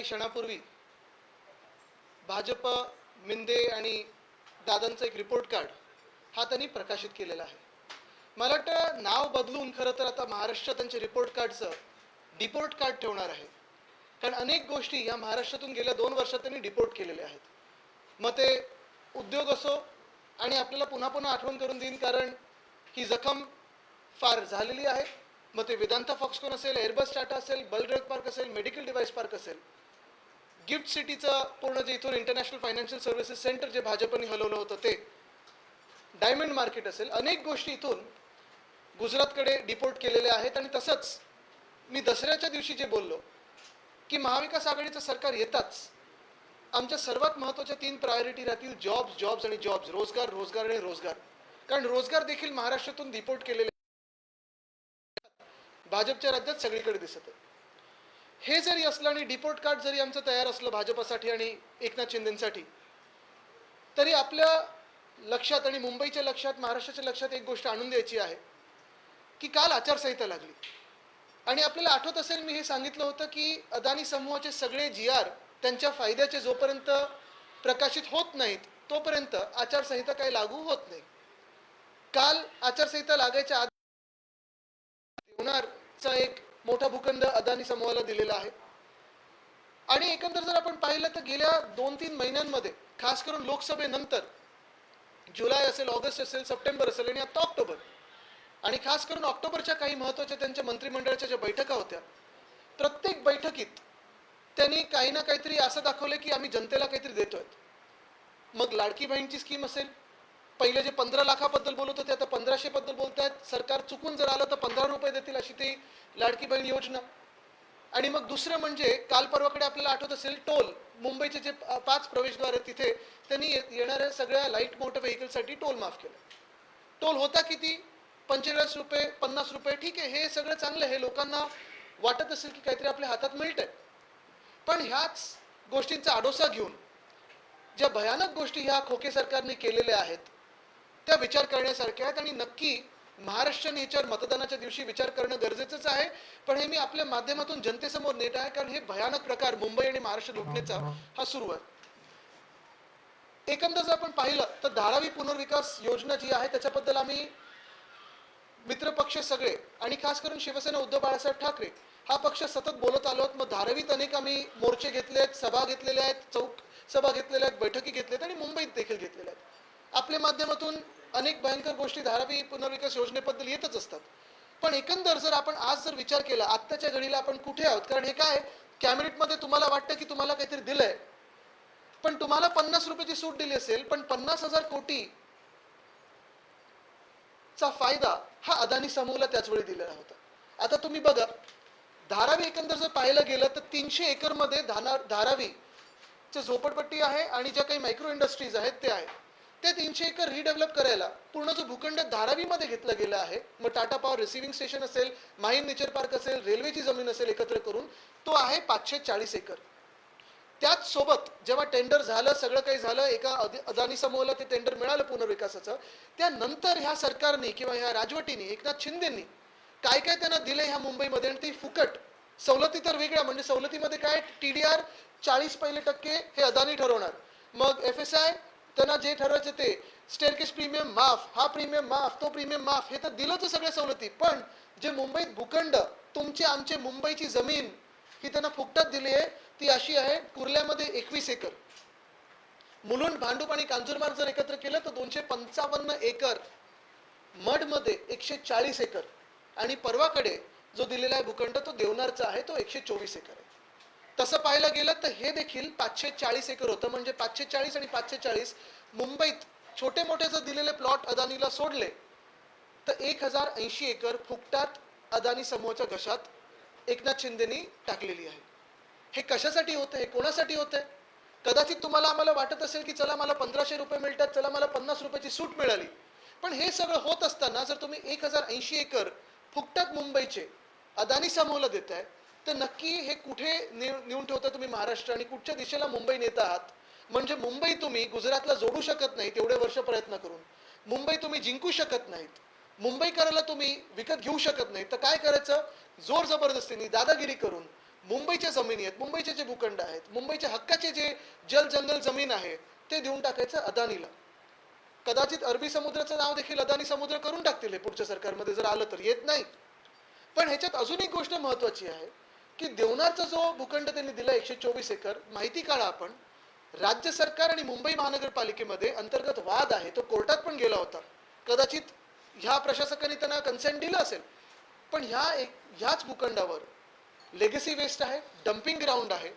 क्षणापूर्वी भाजप मिंदे आणि दादांचं एक रिपोर्ट कार्ड हा त्यांनी प्रकाशित केलेला आहे. मला वाटतं नाव बदलून खरं तर आता महाराष्ट्र त्यांच्या रिपोर्ट कार्डचं डिपोर्ट कार्ड ठेवणार आहे. कारण अनेक गोष्टी या महाराष्ट्रातून गेल्या 2 वर्षात त्यांनी डिपोर्ट केलेल्या आहेत. मग ते उद्योग असो, आणि आपल्याला पुन्हा पुन्हा आठवण करून देईन कारण ही जखम फार झालेली आहे. मग ते वेदांता फॉक्सकॉन असेल, एअरबस टाटा असेल, बलरेग पार्क असेल, मेडिकल डिव्हाइस पार्क असेल, गिफ्ट सिटीचं पूर्ण जे इथून इंटरनॅशनल फायनान्शियल सर्व्हिसेस सेंटर जे भाजपने हलवलं होतं ते, डायमंड मार्केट असेल, अनेक गोष्टी इथून गुजरातकडे डिपोर्ट केलेल्या आहेत. आणि तसंच मी दसऱ्याच्या दिवशी जे बोललो की महाविकास आघाडीचं सरकार येताच आमच्या सर्वात महत्त्वाच्या 3 प्रायोरिटी राहतील जॉब्स, जॉब्स आणि जॉब्स, रोजगार, रोजगार आणि रोजगार. कारण रोजगार देखील महाराष्ट्रातून डिपोर्ट केलेले भाजपच्या राज्यात सगळीकडे दिसत आहे. हे जरी असलं आणि डिपोर्ट कार्ड जरी आमचं तयार असलं भाजपसाठी आणि एकनाथ शिंदेसाठी, तरी आपल्या लक्षात आणि मुंबईच्या लक्षात, महाराष्ट्राच्या लक्षात एक गोष्ट आणून द्यायची आहे की काल आचारसंहिता लागली आणि आपल्याला आठवत असेल मी हे सांगितलं होतं की अदानी समूहाचे सगळे GR त्यांच्या फायद्याचे जोपर्यंत प्रकाशित होत नाहीत तोपर्यंत आचारसंहिता काही लागू होत नाही. काल आचारसंहिता लागायच्या आधी देवनारचा एक मोठा भूखंड अदानी समूहाला दिलेला आहे. आणि एकंदर जर आपण पाहिलं तर गेल्या 2-3 महिन्यांमध्ये, खास करून लोकसभेनंतर, जुलै असेल, ऑगस्ट असेल, सप्टेंबर असेल आणि आता ऑक्टोबर, आणि खास करून ऑक्टोबरच्या काही महत्त्वाच्या त्यांच्या मंत्रिमंडळाच्या ज्या बैठका होत्या, प्रत्येक बैठकीत त्यांनी काही ना काहीतरी असं दाखवलं की आम्ही जनतेला काहीतरी देतोय. मग लाडकी बहीणची स्कीम असेल, पहिले जे 15 लाखाबद्दल बोलत होते आता 1500 बद्दल बोलत आहेत. सरकार चुकून जर आलं तर 15 रुपये देतील अशी ती लाडकी बहीण योजना. आणि मग दुसरं म्हणजे काल परवाकडे आपल्याला आठवत असेल, टोल, मुंबईचे जे 5 प्रवेशद्वार आहेत तिथे त्यांनी येणाऱ्या सगळ्या लाईट मोटर व्हेकलसाठी टोल माफ केलं. टोल होता किती? 45 रुपये, 50 रुपये. ठीक आहे, हे सगळं चांगलं, हे लोकांना वाटत असेल की काहीतरी आपल्या हातात मिळतंय. पण ह्याच गोष्टींचा आडोसा घेऊन ज्या भयानक गोष्टी ह्या खोके सरकारने केलेल्या आहेत त्या विचार करण्यासारख्या आहेत. आणि नक्की महाराष्ट्राने याच्यावर मतदानाच्या दिवशी विचार करणं गरजेचंच आहे. पण हे मी आपल्या माध्यमातून जनतेसमोर नेत आहे कारण हे भयानक प्रकार मुंबई आणि महाराष्ट्र लुटण्याचा हा सुरू आहे. एकंदर जर आपण पाहिलं तर धारावी पुनर्विकास योजना जी आहे त्याच्याबद्दल आम्ही मित्रपक्ष सगळे आणि खास करून शिवसेना, उद्धव बाळासाहेब ठाकरे हा पक्ष सतत बोलत आलो आहोत. मग धारावीत अनेक आम्ही मोर्चे घेतले आहेत, सभा घेतलेल्या आहेत, चौक सभा घेतलेल्या आहेत, बैठकी घेतल्या आहेत आणि मुंबईत देखील घेतलेल्या आहेत. आपल्या माध्यमातून अनेक भयंकर गोष्टी धारावी पुनर्विकास योजनेबद्दल येतच असतात. पण एकंदर जर आपण आज जर विचार केला आत्ताच्या घडीला आपण कुठे आहोत, कारण हे काय कॅबिनेटमध्ये तुम्हाला वाटतं की तुम्हाला काहीतरी दिलंय, पण तुम्हाला 50 रुपयाची सूट दिली असेल, पण 50,000 कोटी चा फायदा हा अदानी समूहाला त्याच वेळी दिलेला होता. आता तुम्ही बघा, धारावी एकंदर जर पाहायला गेलं तर 300 एकरमध्ये धारावी चे झोपडपट्टी आहे आणि ज्या काही मायक्रो इंडस्ट्रीज आहेत ते आहे. ते 300 एकर रिडेव्हलप करायला पूर्ण जो भूखंड धारावीमध्ये घेतला गेला आहे, मग टाटा पॉवर रिसिव्हिंग स्टेशन असेल, माहीम नेचर पार्क असेल, रेल्वेची जमीन असेल, एकत्र करून तो आहे 540 एकर. त्याच सोबत जेव्हा टेंडर झालं, सगळं काही झालं, एका अदानी समूहाला ते टेंडर मिळालं पुनर्विकासाचं, त्यानंतर ह्या सरकारने किंवा ह्या राजवटीने, एकनाथ शिंदेंनी काय काय त्यांना दिले ह्या मुंबईमध्ये, आणि ती फुकट सवलती तर वेगळ्या. म्हणजे सवलतीमध्ये काय, TDR 40% हे अदानी ठरवणार, मग FSI त्यांना जे ठरवायचं ते, स्टेअरकेस प्रीमियम माफ, हा प्रीमियम माफ, तो प्रीमियम माफ, हे तर दिलंच सगळ्या सवलती. पण जे मुंबईत भूखंड, तुमचे आमचे मुंबईची जमीन ही त्यांना फुकटात दिली आहे. ती अशी आहे, कुर्ल्यामध्ये 21 एकर, मुलुंड, भांडूप आणि कांजूरमार्ग जर एकत्र केलं तर 255 एकर, मडमध्ये 140 एकर, आणि परवाकडे जो दिलेला आहे भूखंड तो देवनारचा आहे, तो 124 एकर आहे. तसं पाहायला गेलं तर हे देखील 540 एकर होतं. म्हणजे 540 आणि 540 मुंबईत छोटे मोठे जर दिलेले प्लॉट अदानीला सोडले तर 1080 एकर फुकटात अदानी समूहाच्या घशात एकनाथ शिंदेनी टाकलेली आहे. हे कशासाठी होतं, हे कोणासाठी होतंय? कदाचित तुम्हाला आम्हाला वाटत असेल की चला मला 1500 रुपये मिळतात, चला मला 50 रुपयाची सूट मिळाली. पण हे सगळं होत असताना जर तुम्ही 1080 एकर फुकटात मुंबईचे अदानी समूहाला देताय तर नक्की हे कुठे नेऊन ठेवता तुम्ही महाराष्ट्र, आणि कुठच्या दिशेला मुंबई नेत आहात? म्हणजे मुंबई तुम्ही गुजरातला जोडू शकत नाही तेवढे वर्ष प्रयत्न करून, मुंबई तुम्ही जिंकू शकत नाहीत, मुंबईकराला तुम्ही विकत घेऊ शकत नाही, तर काय करायचं? जोर जबरदस्तीने दादागिरी करून मुंबईच्या जमिनी आहेत, मुंबईचे जे भूखंड आहेत, मुंबईच्या हक्काचे जे जल जंगल जमीन आहे ते देऊन टाकायचं अदानीला. कदाचित अरबी समुद्राचं नाव देखील अदानी समुद्र करून टाकतील हे पुढच्या सरकारमध्ये जर आलं तर, येत नाही. पण ह्याच्यात अजून एक गोष्ट महत्वाची आहे की देवनारचा जो भूखंड त्यांनी दिला 124 एकर, माहिती काढा आपण, राज्य सरकार आणि मुंबई महानगरपालिकेमध्ये अंतर्गत वाद आहे, तो कोर्टात पण गेला होता. कदाचित ह्या प्रशासकाने त्यांना कन्सेंट दिलं असेल, पण ह्याच भूखंडावर लेगसी वेस्ट आहे, डम्पिंग ग्राउंड आहे,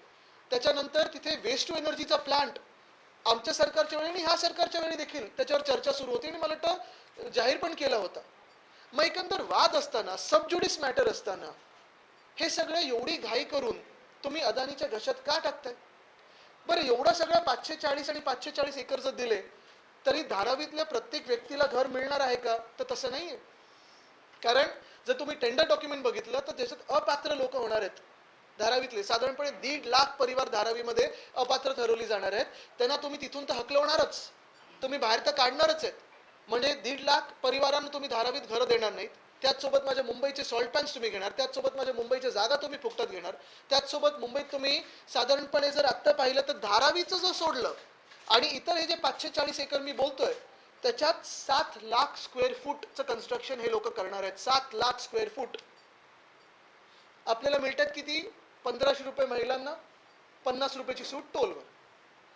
त्याच्यानंतर तिथे वेस्ट टू एनर्जीचा प्लांट आमच्या सरकारच्या वेळी आणि ह्या सरकारच्या वेळी देखील त्याच्यावर चर्चा सुरू होती आणि मला वाटतं जाहीर पण केला होता. मग एकंदर वाद असताना, सबज्युडिस मॅटर असताना हे सगळं एवढी घाई करून तुम्ही अदानीच्या घशात का टाकताय? बरं, एवढं सगळं 540 आणि 540 एकर जर दिले तरी धारावीतल्या प्रत्येक व्यक्तीला घर मिळणार आहे का? तर तसं नाहीये. कारण जर तुम्ही टेंडर डॉक्युमेंट बघितलं तर त्याच्यात अपात्र लोक होणार आहेत. धारावीतले साधारणपणे 1.5 लाख परिवार धारावीमध्ये अपात्र ठरवली जाणार आहेत. त्यांना तुम्ही तिथून तर हकलवणारच, तुम्ही बाहेर तर काढणारच आहेत. म्हणजे 1.5 लाख परिवारांना तुम्ही धारावीत घरं देणार नाहीत. त्याचसोबत माझ्या मुंबईचे सॉल्ट पॅन्स तुम्ही घेणार, त्याचसोबत माझ्या मुंबईच्या जागा तुम्ही फुकटात घेणार, त्याचसोबत मुंबईत तुम्ही साधारणपणे जर आत्ता पाहिलं तर धारावीचं जर सोडलं आणि इतर हे जे 540 एकर मी बोलतोय त्याच्यात 7 लाख स्क्वेअर फूटचं कन्स्ट्रक्शन हे लोक करणार आहेत. 7 लाख स्क्वेअर फूट. आपल्याला मिळतात किती? 1500 रुपये महिलांना, 50 रुपयाची सूट टोलवर.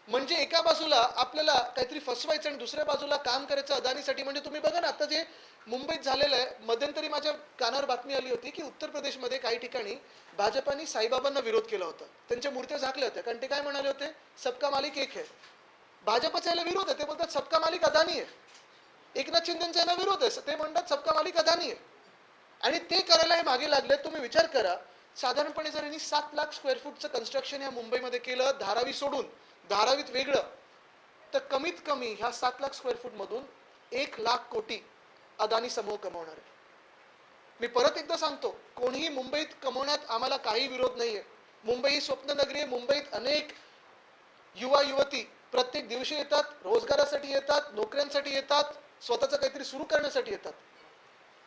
म्हणजे एका बाजूला आपल्याला काहीतरी फसवायचं आणि दुसऱ्या बाजूला काम करायचं अदानीसाठी. म्हणजे तुम्ही बघा ना आता जे मुंबईत झालेलं आहे, मध्यंतरी माझ्या कानावर बातमी आली होती की उत्तर प्रदेशमध्ये काही ठिकाणी भाजपाने साईबाबांना विरोध केला होता, त्यांच्या मूर्त्या झाकल्या होत्या, कारण ते काय म्हणाले होते, सबका मालिक एक है. भाजपचा याला विरोध आहे, ते बोलतात सबका मालिक अदानी आहे. एकनाथ शिंदेचा याला विरोध आहे, ते म्हणतात सबका मालिक अदानी आहे. आणि ते करायला हे मागे लागले. तुम्ही विचार करा, साधारणपणे जर यांनी 7 लाख स्क्वेअर फूटचं कन्स्ट्रक्शन या मुंबईमध्ये केलं, धारावी सोडून, धारावीत वेगळं, तर कमीत कमी ह्या 7 लाख स्क्वेअर फूट मधून 1 लाख कोटी अदानी समूह कमवणार आहे. मी परत एकदा सांगतो, कोणीही मुंबईत कमवण्यात आम्हाला काही विरोध नाहीये. मुंबई ही स्वप्न नगरी आहे. मुंबईत अनेक युवा युवती प्रत्येक दिवशी येतात, रोजगारासाठी येतात, नोकऱ्यांसाठी येतात, स्वतःचं काहीतरी सुरू करण्यासाठी येतात.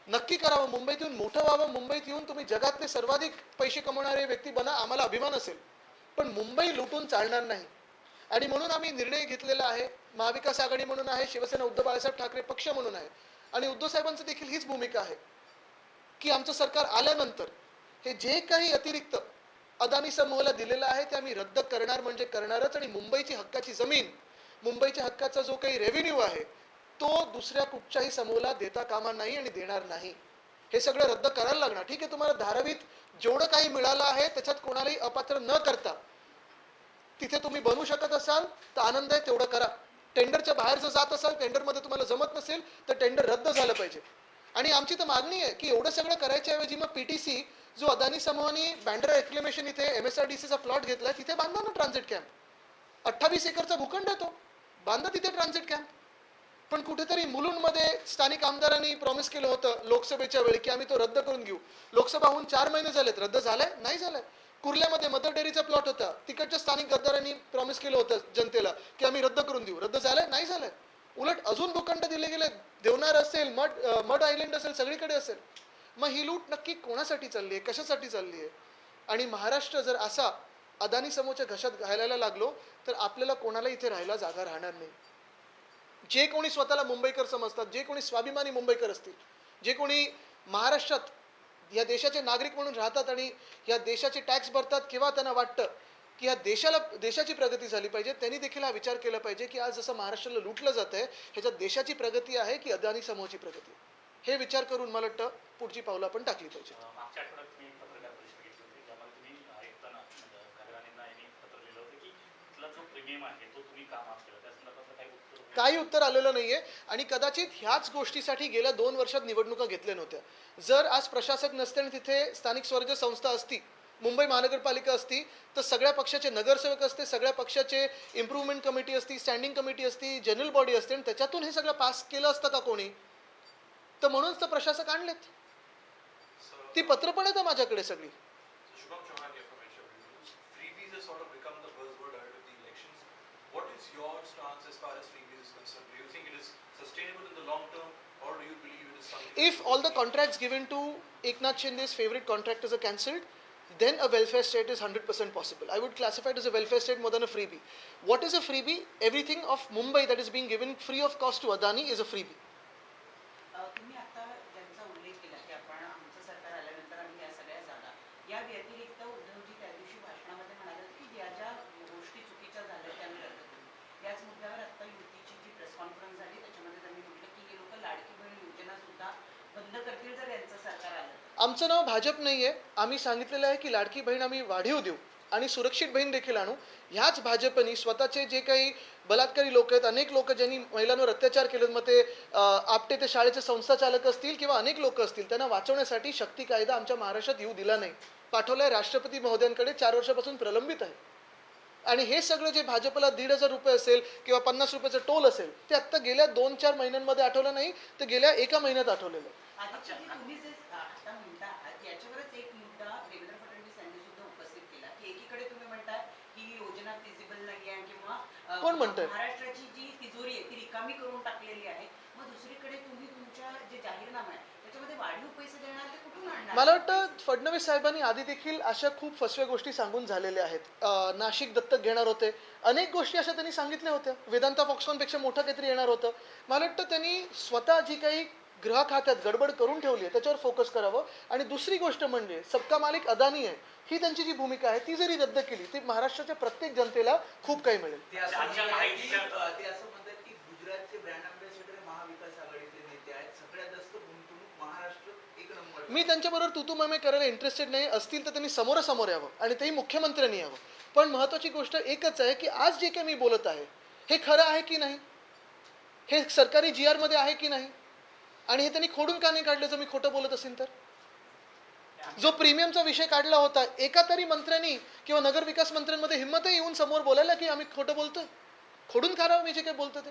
नक्की करावं, मुंबईत येऊन मोठं व्हावं. मुंबईत येऊन तुम्ही जगातले सर्वाधिक पैसे कमवणारे व्यक्ती बना, आम्हाला अभिमान असेल. पण मुंबई लुटून चालणार नाही. आणि म्हणून आम्ही निर्णय घेतलेला आहे, महाविकास आघाडी म्हणून आहे, शिवसेना उद्धव बाळासाहेब ठाकरे पक्ष म्हणून आहे, आणि उद्धव साहेबांचं देखील हीच भूमिका आहे की आमचं सरकार आल्यानंतर हे जे काही अतिरिक्त अदानी समूहाला दिलेलं आहे ते आम्ही रद्द करणार म्हणजे करणारच. आणि मुंबईची हक्काची जमीन, मुंबईच्या हक्काचा जो काही रेव्हेन्यू आहे तो दुसऱ्या कुठच्याही समूहाला देता कामा नाही आणि देणार नाही. हे सगळं रद्द करायला लागणार. ठीक आहे, तुम्हाला धारावीत जेवढं काही मिळालं आहे त्याच्यात कोणालाही अपात्र न करता तिथे तुम्ही बनवू शकत असाल तर आनंद आहे, तेवढं करा. टेंडरच्या बाहेर जर जात असाल, टेंडरमध्ये तुम्हाला जमत नसेल तर टेंडर रद्द झालं पाहिजे. आणि आमची तर मागणी आहे की एवढं सगळं करायच्या ऐवजी मग पीटीसी जो अदानी समूहाने बँड्रा एक्लेमेशन इथे MSRDCचा प्लॉट घेतला, तिथे बांधा ना ट्रान्झिट कॅम्प. 28 एकरचा भूखंड आहे तो, बांधा तिथे ट्रान्झिट कॅम्प. पण कुठेतरी मुलुंडमध्ये स्थानिक आमदारांनी प्रॉमिस केलं होतं लोकसभेच्या वेळी की आम्ही तो रद्द करून घेऊ. लोकसभा होऊन 4 महिने झालेत, रद्द झालाय? नाही झालाय. कुर्ल्यामध्ये मदर डेअरीचा प्लॉट होता, तिकडच्या स्थानिक गद्दारांनी प्रॉमिस केलं होतं जनतेला की आम्ही रद्द करून देऊ, रद्द झालाय? नाही झालाय. उलट अजून भूखंड दिले गेले, देवनार असेल, मड आयलंड असेल, सगळीकडे असेल. मग ही लूट नक्की कोणासाठी चालली आहे, कशासाठी चालली आहे? आणि महाराष्ट्र जर असा अदानी समूहाच्या घशात घालायला लागलो तर आपल्याला कोणाला इथे राहायला जागा राहणार नाही. जे कोणी स्वतःला मुंबईकर समजतात, जे कोणी स्वाभिमानी मुंबईकर असतील, जे कोणी महाराष्ट्रात या देशाचे नागरिक म्हणून राहतात आणि या देशाचे टॅक्स भरतात, किंवा त्यांना वाटतं की या देशाची प्रगती झाली पाहिजे, त्यांनी देखील हा विचार केला पाहिजे की आज जसं महाराष्ट्राला लुटलं जात आहे, ह्याच्यात देशाची प्रगती आहे की अदानी समूहाची प्रगती. हे विचार करून मला वाटतं पुढची पावलं आपण टाकली पाहिजे. मागच्या आठवड्यात तुम्ही पत्रकार परिषद घेतली होती, त्यामध्ये तुम्ही आयुक्तांना खगराणेंना यांनी पत्र लिहिलं होतं की इथला जो प्रीमियम आहे तो तुम्ही का माफ केला, त्या संदर्भातलं काही उत्तर आलेलं नाहीये. आणि कदाचित ह्याच गोष्टीसाठी गेल्या 2 वर्षात निवडणुका घेतल्या नव्हत्या. जर आज प्रशासक नसते आणि तिथे स्थानिक स्वराज्य संस्था असती, मुंबई महानगरपालिका असती, तर सगळ्या पक्षाचे नगरसेवक असते, सगळ्या पक्षाचे इम्प्रूव्हमेंट कमिटी असती, स्टँडिंग कमिटी असती, जनरल बॉडी असते, आणि त्याच्यातून हे सगळं पास केलं असतं का कोणी? तर म्हणूनच तर प्रशासक आणलेत. ती पत्र पण आहेत माझ्याकडे सगळी. If all the contracts given to Eknath Shinde's favorite contractors are cancelled, then a welfare state is 100% possible. I would classify it as a welfare state more than a freebie. What is a freebie? Everything of Mumbai that is being given free of cost to Adani is a freebie. तुम्ही आता ज्यांचा उल्लेख केला की आपण आमचं सरकार आल्यानंतर आम्ही या सगळ्या जागा, या व्यतिरिक्त उद्धवजी त्या दिवशी भाषणामध्ये म्हणाले की ज्या ज्या गोष्टी चुकीच्या झाल्या त्या मी रद्द करू. याच मुद्द्यावर आता युतीची जी प्रेस कॉन्फरन्स झाली त्याच्यामध्ये त्यांनी म्हटलं की हे लोक लाडकी बहीण योजना सुद्धा बंद करतील जर यांचं सरकार आलं. आमचं नाव भाजप नाही आहे. आम्ही सांगितलेलं आहे की लाडकी बहीण आम्ही वाढीव देऊ आणि सुरक्षित बहीण देखील आणू. ह्याच भाजपनी स्वतःचे जे काही बलात्कारी लोक आहेत, अनेक लोक ज्यांनी महिलांवर अत्याचार केले, मग ते आपटे ते शाळेचे संस्थाचालक असतील किंवा अनेक लोक असतील, त्यांना वाचवण्यासाठी शक्ती कायदा आमच्या महाराष्ट्रात येऊ दिला नाही. पाठवलाय राष्ट्रपती महोदयांकडे, 4 वर्षापासून प्रलंबित आहे. आणि हे सगळं जे भाजपला 1,500 रुपये असेल किंवा 50 रुपयाचं टोल असेल ते आत्ता गेल्या 2-4 महिन्यांमध्ये आठवलं नाही, तर गेल्या 1 महिन्यात आठवलेलं. आदित्यजी, तुम्ही जे आता म्हणता आहात याच्यावरच एक मुद्दा देवेंद्र फडणवीस यांनी सुद्धा उपस्थित केला की एकीकडे तुम्ही म्हणताय की ही योजना फिजिबल नाही आहे किंवा कोण म्हणतंय? महाराष्ट्राची जी तिजोरी आहे ती रिकामी करून टाकलेली आहे. मग दुसरीकडे तुम्ही तुमच्या जे जाहीरनामा आहे त्याच्यामध्ये वाढीव पैसे देणार ते कुठून आणणार? मला वाटतं फडणवीस साहेबांनी आधी देखील अशा खूप फसव्या गोष्टी सांगून झालेल्या आहेत. नाशिक दत्तक घेणार होते, अनेक गोष्टी अशा त्यांनी सांगितल्या होत्या. वेदांता फॉक्सकॉनपेक्षा मोठं काहीतरी येणार होतं. मला वाटतं त्यांनी स्वतः जी काही गृह खात्यात गडबड करून ठेवली आहे त्याच्यावर फोकस करावं. आणि दुसरी गोष्ट म्हणजे सबका मालिक अदानी आहे, ही त्यांची जी भूमिका आहे ती जरी रद्द केली ती महाराष्ट्राच्या प्रत्येक जनतेला खूप काही मिळेल. ते असं म्हणतात की गुजरातचे ब्रँड अँबॅसेडर महाविकास आघाडीचे नेते आहेत, सगळ्यात जास्त गुंतवणूक महाराष्ट्र 1 नंबर. मी त्यांच्याबरोबर तुतुममे करायला इंटरेस्टेड नाही. असतील तर त्यांनी समोरासमोर यावं आणि तेही मुख्यमंत्र्यांनी यावं. पण महत्त्वाची गोष्ट एकच आहे की आज जे काही मी बोलत आहे हे खरं आहे की नाही, हे सरकारी GR मध्ये आहे की नाही, आणि हे त्यांनी खोडून का नाही काढलं जर मी खोटं बोलत असेल तर. जो प्रीमियमचा विषय काढला होता, एका तरी मंत्र्यांनी किंवा नगरविकास मंत्र्यांमध्ये हिंमतही येऊन समोर बोलायला की आम्ही खोटं बोलतोय. खोडून काढावं मी जे काही बोलतो ते.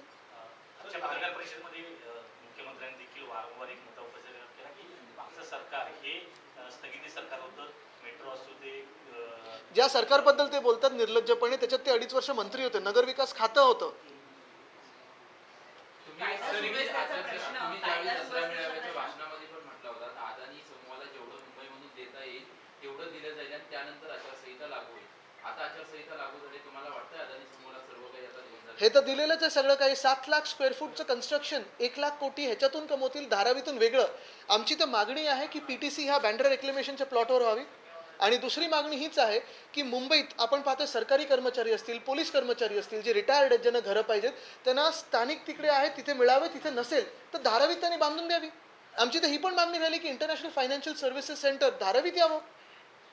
पत्रकार परिषदेमध्ये मुख्यमंत्र्यांनी देखील वारंवार एक मुद्दा उपस्थित केला की मागचं सरकार हे स्थगिती सरकार होतं. मेट्रो असू दे, ज्या सरकारबद्दल ते बोलतात निर्लज्जपणे, त्याच्यात ते 2.5 वर्ष मंत्री होते, नगरविकास खातं होतं. भाषणामध्ये पण म्हटलं होतं अदानी समूहाला जेवढं मुंबईमधून देता येईल तेवढं दिलं जाईल आणि त्यानंतर आचारसंहिता लागू होईल. आता आचारसंहिता लागू झाली, तुम्हाला वाटतं अदानी समूहाला सर्व काही आता दिलं जाईल? हे तर दिलेलंच आहे सगळं काही. 7 लाख स्क्वेअर फूटचं कन्स्ट्रक्शन, 1 लाख कोटी ह्याच्यातून कमवतील, धारावीतून वेगळं. आमची तर मागणी आहे की PTC ह्या बँड्रा रेक्लेमेशनच्या प्लॉटवर व्हावी. आणि दुसरी मागणी हीच आहे की मुंबईत आपण पाहतो सरकारी कर्मचारी असतील, पोलीस कर्मचारी असतील, जे रिटायर्ड आहेत, ज्यांना घरं पाहिजेत, त्यांना स्थानिक तिकडे आहेत तिथे मिळावे. तिथे नसेल तर धारावीत त्यांनी बांधून द्यावी. आमची तर ही पण मागणी राहिली की इंटरनॅशनल फायनान्शियल सर्व्हिसेस सेंटर धारावीत यावं.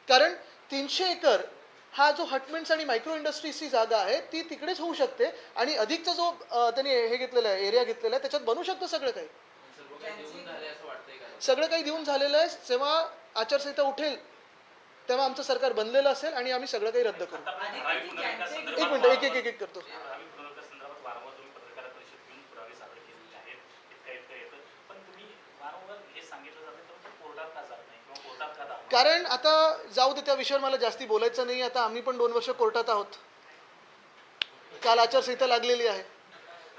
कारण 300 एकर हा जो हटमेंट्स आणि मायक्रो इंडस्ट्रीजची जागा आहे ती तिकडेच होऊ शकते. आणि अधिकचा जो त्यांनी हे घेतलेला आहे, एरिया घेतलेला आहे, त्याच्यात बनवू शकतं सगळं काही. सर्व काही देऊन झाले असं वाटतंय का? सगळं काही देऊन झालेलं आहे. जेव्हा आचारसंहिता उठेल तेव्हा आमचं सरकार बनलेलं असेल आणि आम्ही सगळं काही रद्द करू. एक मिनिट, एक करतो. धारावी पुनर्विकास संदर्भात वारंवार तुम्ही पत्रकार परिषद घेऊन पुरावे सादर केलेले आहेत. इतकं येतं, पण तुम्ही वारंवार हे सांगितलं जातं तर कोर्टात का जात नाही किंवा कोर्टात का दाखवा? कारण आता जाऊ दे, त्या विषयावर मला जास्ती बोलायचं नाही. आता आम्ही पण 2 वर्ष कोर्टात आहोत. काल आचारसंहिता लागलेली आहे.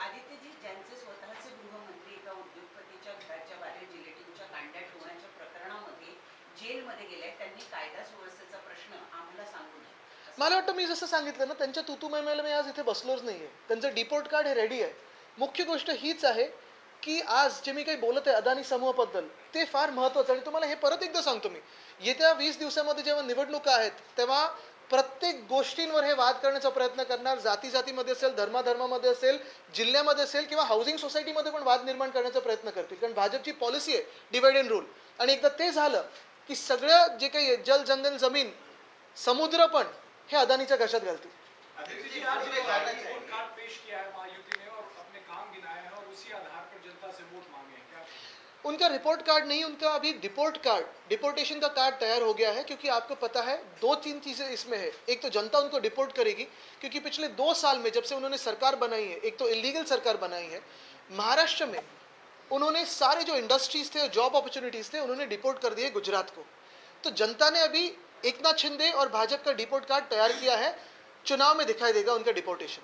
आदित्यजी, ज्यांचे स्वतःचे गृहमंत्री एका उद्योगपतीच्या घराच्या बाहेर जिलेटिनच्या कांड्या ठेवण्याच्या प्रकरणामध्ये जेलमध्ये गेले, त्यांनी कायदा सुव्यवस्थेचा प्रश्न आम्हाला सांगू नये. मला वाटतं मी जसं सांगितलं ना, त्यांच्या तुतुमैमेला मी आज इथे बसलोच नाहीये. त्यांचं डिपोर्ट कार्ड हे रेडी आहे. मुख्य गोष्ट हीच आहे की आज जे मी काही बोलत आहे अदानी समूहाबद्दल ते फार महत्त्वाचं. आणि तुम्हाला हे परत एकदा सांगतो मी, येत्या 20 दिवसामध्ये जेव्हा निवडणुका आहेत तेव्हा प्रत्येक गोष्टींवर हे वाद करण्याचा प्रयत्न करणार. जातीमध्ये असेल, धर्मामध्ये असेल, जिल्ह्यामध्ये असेल किंवा हाऊसिंग सोसायटीमध्ये पण वाद निर्माण करण्याचा प्रयत्न करतील. कारण भाजपची पॉलिसी आहे डिवाइड अँड रूल. आणि एकदा ते झालं की सगळं जे काही जल, जंगल, जमीन, समुद्र पण हे अदानीच्या घशात घालतील. आदित्य जी, आज रिपोर्ट कार्ड पेश किया है महायुति ने और अपने काम गिनाए हैं और उसी आधार पर जनता से वोट मांगे हैं, क्या? उनका रिपोर्ट कार्ड नहीं, उनका अभी डिपोर्ट कार्ड, डिपोर्टेशन का कार्ड तैयार हो गया है. क्योंकि आपको पता है 2-3 चीज़ें इसमें है. एक तो जनता उनको डिपोर्ट करेगी क्योंकि पिछले 2 साल में जब से उन्होंने सरकार बनाई है, एक तो इलीगल सरकार बनाई है. महाराष्ट्र में उन्होंने सारे जो इंडस्ट्रीज थे, जॉब अपॉर्चुनिटीज थे, उन्होंने डिपोर्ट कर दिए गुजरात को. तो जनता ने अभी एकनाथ शिंदे और भाजपा का डिपोर्ट कार्ड तैयार किया है. चुनाव में दिखाई देगा उनका डिपोर्टेशन.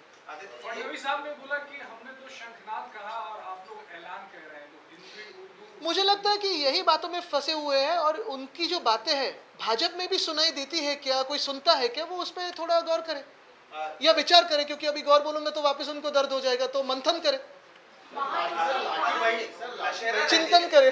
फडणवीस साहब ने बोला कि हमने तो शंखनाद कहा और आप लोग ऐलान कर रहे हैं, तो हिंदी, उर्दू, मुझे लगता है कि यही बातों में फंसे हुए हैं और उनकी जो बातें हैं भाजपा में भी सुनाई देती है क्या, कोई सुनता है क्या, वो उस पर थोड़ा गौर करे या विचार करे, क्योंकि अभी गौर बोलूंगा तो वापस उनको दर्द हो जाएगा, तो मंथन करे, चिंतन करे।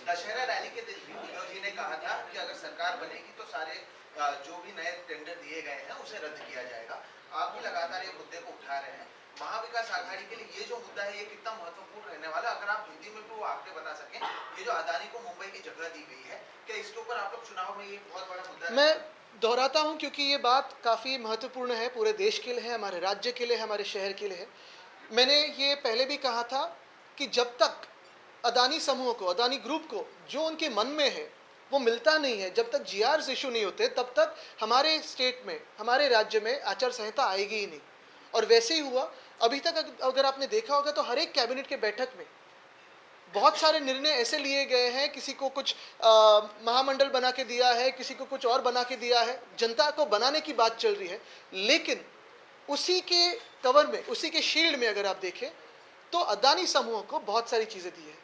दशहरा रैली के दिन भी मनोज जी ने कहा था कि अगर सरकार बनेगी तो सारे जो भी नए टेंडर दिए गए हैं उसे रद्द किया जाएगा। आप भी लगातार ये मुद्दे को उठा रहे हैं। महाविकास आघाड़ी के लिए ये जो मुद्दा है ये कितना महत्वपूर्ण रहने वाला, अगर आप हिंदी में भी वो आगे बता सकें। ये जो अदानी को मुंबई की जगह दी गई है, क्या इसके ऊपर आप लोग चुनाव में ये बहुत बड़ा मुद्दा मैं दोहराता हूं क्योंकि ये बात काफ़ी महत्वपूर्ण है, पूरे देश के लिए है, हमारे राज्य के लिए, हमारे शहर के लिए है। मैंने ये पहले भी कहा था कि जब तक अदानी समूह को, अदानी ग्रुप को जो उनके मन में है वो मिलता नहीं है, जब तक जीआरएस इशू नहीं होते, तब तक हमारे स्टेट में, हमारे राज्य में आचार संहिता आएगी ही नहीं। और वैसे ही हुआ। अभी तक अगर आपने देखा होगा तो हर एक कैबिनेट के बैठक में बहुत सारे निर्णय ऐसे लिए गए हैं, किसी को कुछ महामंडल बना के दिया है, किसी को कुछ और बना के दिया है, जनता को बनाने की बात चल रही है। लेकिन उसी के कवर में, उसी के शील्ड में अगर आप देखें तो अदानी समूह को बहुत सारी चीजें दी है।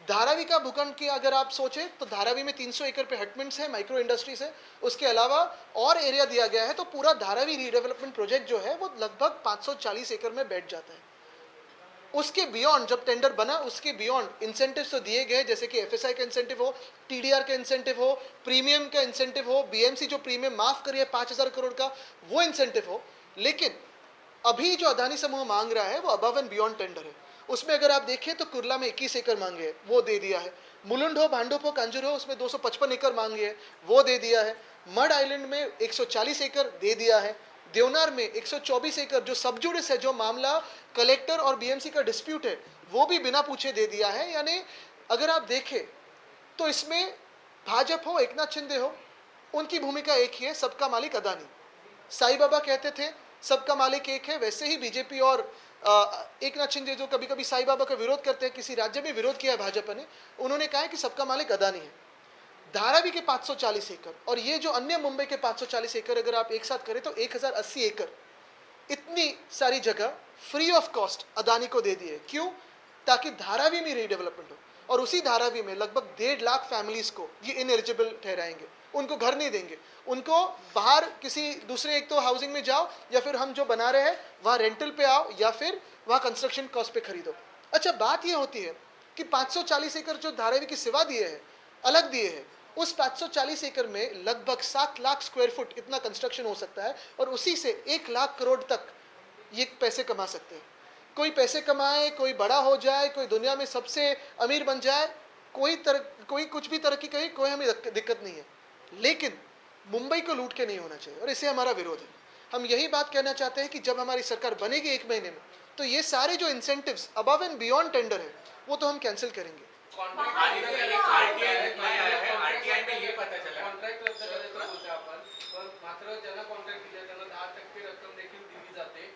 धारावी का भूखंड की अगर आप सोचें तो धारावी में 300 एकड़ पे हटमेंट्स है, माइक्रो इंडस्ट्रीज है, उसके अलावा और एरिया दिया गया है, तो पूरा धारावी रीडेवलपमेंट प्रोजेक्ट जो है वो लगभग 540 एकड़ में बैठ जाता है। उसके बियॉन्ड जब टेंडर बना, उसके बियॉन्ड इंसेंटिव्स तो दिए गए, जैसे कि एफएसआई का इंसेंटिव हो, टीडीआर का इंसेंटिव हो, प्रीमियम का इंसेंटिव हो, बीएमसी जो प्रीमियम माफ करिए 5000 करोड़ का वो इंसेंटिव हो। लेकिन अभी जो अदानी समूह मांग रहा है वो अबव एंड बियॉन्ड टेंडर है। उसमें अगर आप देखें तो कुर्ला में 21 एकड़ मांगे है, वो दे दिया है। मुलुंड हो, भांडुप हो, कांजूर हो, उसमें 255 एकड़ मांगे है, वो दे दिया है। मड आइलैंड में 140 एकड़ दे दिया है। देवनार में 124 एकड़ जो सबजुडिस है, जो मामला कलेक्टर और बीएमसी का डिस्प्यूट है, वो भी बिना पूछे दे दिया है। यानी अगर आप देखें तो इसमें भाजपा हो, एकनाथ शिंदे हो, उनकी भूमिका एक ही है, सबका मालिक अदानी। साईं बाबा कहते थे सबका मालिक एक है, वैसे ही बीजेपी और एकनाथ शिंदे जो कभी कभी साईं बाबा का विरोध करते हैं, किसी राज्य में विरोध किया है भाजपा ने, उन्होंने कहा है कि सबका मालिक अदानी है। धारावी के 540 एकड़ और ये जो अन्य मुंबई के 540 एकड़ अगर आप एक साथ करें तो 1080 एकड़, इतनी सारी जगह फ्री ऑफ कॉस्ट अदानी को दे दिए। क्यों? ताकि धारावी में रीडेवलपमेंट हो। और उसी धारावी में लगभग 1.5 लाख फैमिलीज को ये इनएलिजिबल ठहराएंगे, उनको घर नहीं देंगे, उनको बाहर किसी दूसरे, एक तो हाउसिंग में जाओ या फिर हम जो बना रहे हैं वहाँ रेंटल पे आओ या फिर वहाँ कंस्ट्रक्शन कॉस्ट पे खरीदो। अच्छा, बात ये होती है कि 540 एकड़ जो धारावी की सेवा दिए हैं, अलग दिए हैं, उस 540 एकड़ में लगभग 7 लाख स्क्वायर फुट इतना कंस्ट्रक्शन हो सकता है और उसी से 1 लाख करोड़ तक ये पैसे कमा सकते हैं। कोई पैसे कमाए, कोई बड़ा हो जाए, कोई दुनिया में सबसे अमीर बन जाए, कोई कुछ भी तरक्की करे, कोई हमें दिक्कत नहीं है, लेकिन मुंबई को लूट के नहीं होना चाहिए और इसे हमारा विरोध है। हम यही बात कहना चाहते हैं कि जब हमारी सरकार बनेगी 1 महीने में, तो ये सारे जो incentives above end beyond tender है वो तो हम कैंसिल करेंगे। आरटीआय में ये पता चला कॉन्ट्रॅक्ट रद्द करायचं बोलतोय आपण, पण मात्र ज्यांना कॉन्ट्रॅक्ट दिले त्यांना 10% रक्कम देखील दिली जाते।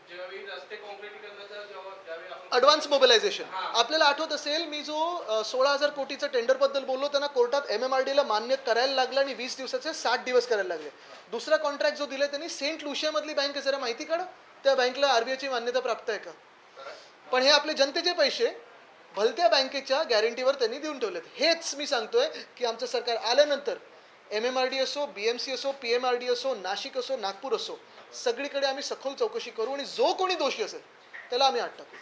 ज्यावेळी रस्ते कॉन्क्रिटीकरणाचा ज्यावेळी आपण ॲडव्हान्स मोबिलायझेशन, आपल्याला आठवत असेल मी जो 16,000 कोटीचं टेंडर बद्दल बोललो, त्यांना कोर्टात एमएमआरडीला मान्य करायला लागलं आणि 20 दिवसाचे 60 दिवस करायला लागले। दुसरा कॉन्ट्रॅक्ट जो दिला त्यांनी सेंट लुशिया मधली बँक आहे, जरा माहिती काढा त्या बँकला आरबीआयची मान्यता प्राप्त आहे का? पण हे आपले जनतेचे पैसे भलत्या बँकेच्या गॅरंटीवर त्यांनी देऊन ठेवलेत। हेच मी सांगतोय की आमचं सरकार आल्यानंतर एमएमआरडी असो, बीएमसी असो, पीएमआरडी असो, नाशिक असो, नागपूर असो, सगळीकडे आम्ही सखोल चौकशी करू आणि जो कोणी दोषी असेल त्याला आम्ही आत टाकू।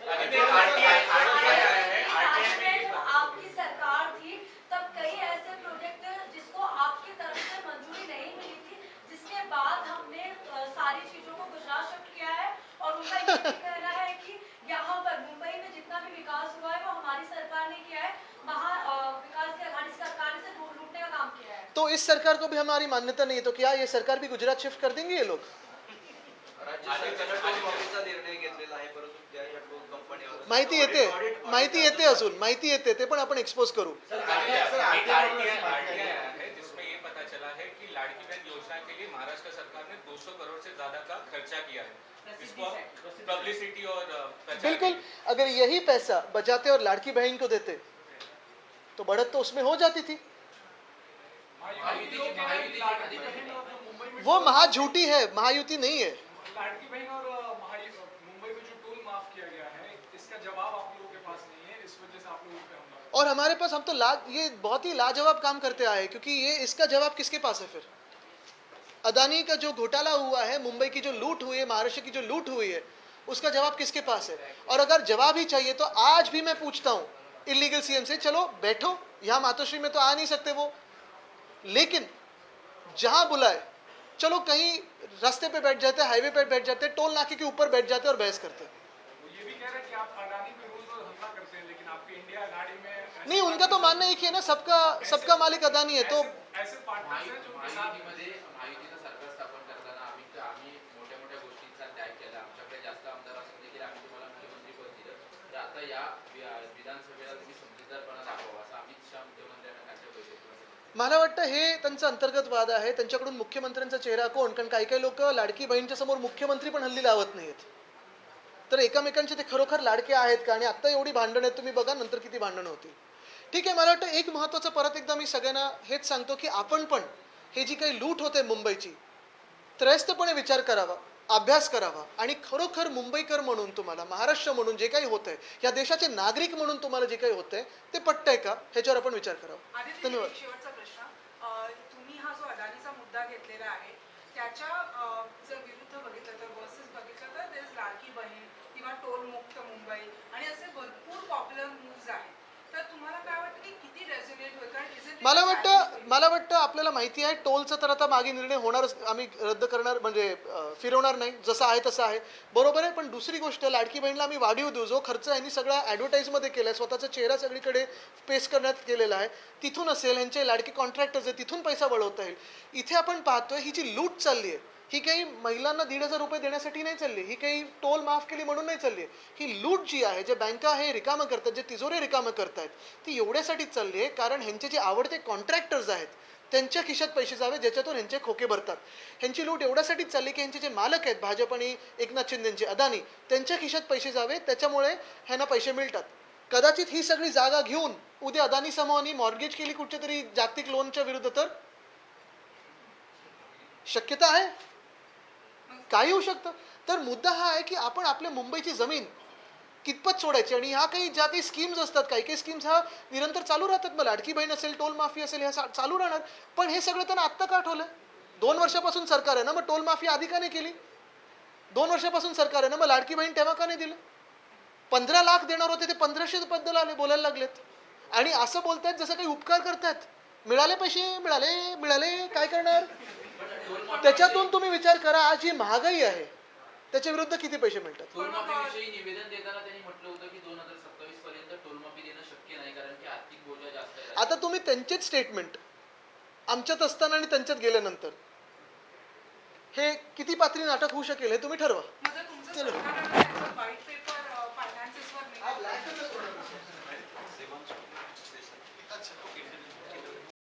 आपकी सरकार थी तब कई ऐसे प्रोजेक्ट जिसको आपकी तरफ से मंजूरी नहीं मिली थी, जिसके बाद हमने सारी चीजों को गुजरात शिफ्ट किया है और उनका ये भी कहना है कि यहाँ पर मुंबई में जितना भी विकास हुआ है वो हमारी सरकार ने किया है, विकास की आघाड़ी सरकार ने लूटने का काम किया है। तो इस सरकार को भी हमारी मान्यता नहीं है, तो क्या ये सरकार भी गुजरात शिफ्ट कर देंगे ये लोग? माहिती येते अजून माहिती येते, ते पण आपण एक्सपोज करू। जिसमें ये पता चला है कि लाड़की बहन योजना के लिए महाराष्ट्र सरकार ने 200 करोड़ से ज्यादा का खर्चा किया है। इसको पब्लिसिटी और बिल्कुल, अगर यही पैसा बचाते और लाड़की बहन को देते तो बढ़त तो उसमें हो जाती थी। वो महाझूठी है, महायुति नहीं है। लाड़की बहन और मुंबई में जो टोल माफ किया गया है, इसका जवाब आप लोगों के पास नहीं है, इस वजह से आप लोगों पे हमला और हमारे पास हम तो ये बहुत ही लाजवाब काम करते आए, क्योंकि ये इसका जवाब किसके पास है फिर? अदानी का जो घोटाला हुआ है, मुंबई की जो लूट हुई है, महाराष्ट्र की जो लूट हुई है, उसका जवाब किसके पास है? और अगर जवाब ही चाहिए तो आज भी मैं पूछता हूं इलीगल सीएम से, चलो बैठो, यहां मातोश्री में तो आ नहीं सकते वो, लेकिन जहां बुलाए चलो कहीं रास्ते पे बैठ जाते, हाईवे पे बैठ जाते, टोल नाके के ऊपर बैठ जाते और बहस करते। वो ये भी कह रहे हैं कि आप अडानी पे रोज रोज हमला करते हैं, लेकिन आपकी इंडिया गाड़ी में नहीं, उनका तो मानना एक ही है ना, सबका मालिक अदानी है। तो ऐसे पार्टनर्स हैं जो उनके साथ महायुतीचं सरकार स्थापन करताना आम्ही मोठ्या मोठ्या गोष्टींचा त्याग केला, आमच्याकडे जास्त आमदार असून देखील आम्ही तुम्हाला मुख्यमंत्री पद दिलं, तर आता या विधानसभेला तुम्ही समजूतदारपणा दाखवा असं अमित शाह मुख्यमंत्र्यांना कालच्या बैठकीत. मला वाटतं हे त्यांचा अंतर्गत वाद आहे, त्यांच्याकडून मुख्यमंत्र्यांचा चेहरा कोण, कारण काही काही लोक लाडकी बहीणच्या समोर मुख्यमंत्री पण हल्ली लावत नाहीत, तर एकमेकांचे ते खरोखर लाडके आहेत का? आणि आता एवढी भांडण आहेत, तुम्ही बघा नंतर किती भांडण होती. ठीक आहे, मला वाटतं एक महत्त्वाचं परत एकदा मी सगळ्यांना हेच सांगतो की आपण पण हे जी काही लूट होते मुंबईची, त्रयस्थपणे विचार करावा, अभ्यास करावा, आणि खरोखर मुंबईकर म्हणून तुम्हाला, महाराष्ट्र म्हणून जे काही होतंय, या देशाचे नागरिक म्हणून तुम्हाला जे काही होतंय ते पटतंय का, ह्याच्यावर आपण विचार करावा. आदित्य, धन्यवाद. एक शेवटचा प्रश्न. तुम्ही हा जो अदानीचा मुद्दा घेतलेला आहे त्याच्या जर विरुद्ध बघितलं तर वर्सेस बघितलं तर देश लाडकी बहीण किंवा टोल मुक्त मुंबई आणि असे भरपूर पॉप्युलर मूव्ज आहेत, तर तुम्हाला काय वाटतं की किती रेझोनेट होईल? कारण मला वाटतं आपल्याला माहिती आहे टोलचा तर आता मागे निर्णय होणारच, आम्ही रद्द करणार म्हणजे फिरवणार नाही, जसं आहे तसं आहे, बरोबर आहे. पण दुसरी गोष्ट, लाडकी बहीणला आम्ही वाढीव देऊ, जो खर्च यांनी सगळा ॲडव्हर्टाईजमध्ये केला आहे, स्वतःचा चेहरा सगळीकडे पेस्ट करण्यात केलेला आहे, तिथून असेल, ह्यांचे लाडके कॉन्ट्रॅक्टर्स आहे, तिथून पैसा वळवता येईल. इथे आपण पाहतोय ही जी लूट चालली आहे, ही काही महिलांना 1,500 रुपये देण्यासाठी नाही चालली, ही काही टोल माफ केली म्हणून नाही चालली, ही लूट जी आहे, जे बँका हे रिकामं करतात, जे तिजोरे रिकामं करतायत, ती एवढ्यासाठीच चालली आहे कारण ह्यांचे जे आवडते कॉन्ट्रॅक्टर्स आहेत त्यांच्या खिशात पैसे जावे, ज्याच्यातून ह्यांचे खोके भरतात. ह्यांची लूट एवढ्यासाठीच चालली की ह्यांचे जे मालक आहेत, भाजप आणि एकनाथ शिंदेचे अदानी, त्यांच्या खिशात पैसे जावे, त्याच्यामुळे ह्यांना पैसे मिळतात. कदाचित ही सगळी जागा घेऊन उद्या अदानी समूहाने मॉर्गेज केली कुठच्या तरी जागतिक लोनच्या विरुद्ध, तर शक्यता आहे, काही होऊ शकतं. तर मुद्दा हा आहे की आपण आपल्या मुंबईची जमीन कितपत सोडायची, आणि ह्या काही ज्या काही स्कीम्स असतात, काही स्कीम्स ह्या निरंतर चालू राहतात. मग लाडकी बहीण असेल, टोल माफी असेल, ह्या चालू राहणार. पण हे सगळं त्यांना आत्ता का आठवलं? 2 वर्षापासून सरकार आहे ना, मग टोल माफी आधी का नाही केली? 2 वर्षापासून सरकार आहे ना, मग लाडकी बहीण तेव्हा का नाही दिलं? 15 लाख देणार होते ते 1500 बद्दल आले, बोलायला लागलेत, आणि असं बोलतायत जसं काही उपकार करतायत. मिळाले पैसे, मिळाले, काय करणार? त्याच्यातून तुम्ही विचार करा, आज जी महागाई आहे त्याच्या विरुद्ध किती पैसे मिळतात. टोलमाफीविषयी निवेदन देताना त्यांनी म्हटलं होतं की 2027 पर्यंत टोलमाफी देणं शक्य नाही कारण की आर्थिक बोजा जास्त आहे. आता तुम्ही त्यांचेच स्टेटमेंट आमच्यात असताना आणि त्यांच्यात गेल्यानंतर हे किती पातळी नाटक होऊ शकेल हे तुम्ही ठरवा. तुमचं सरकार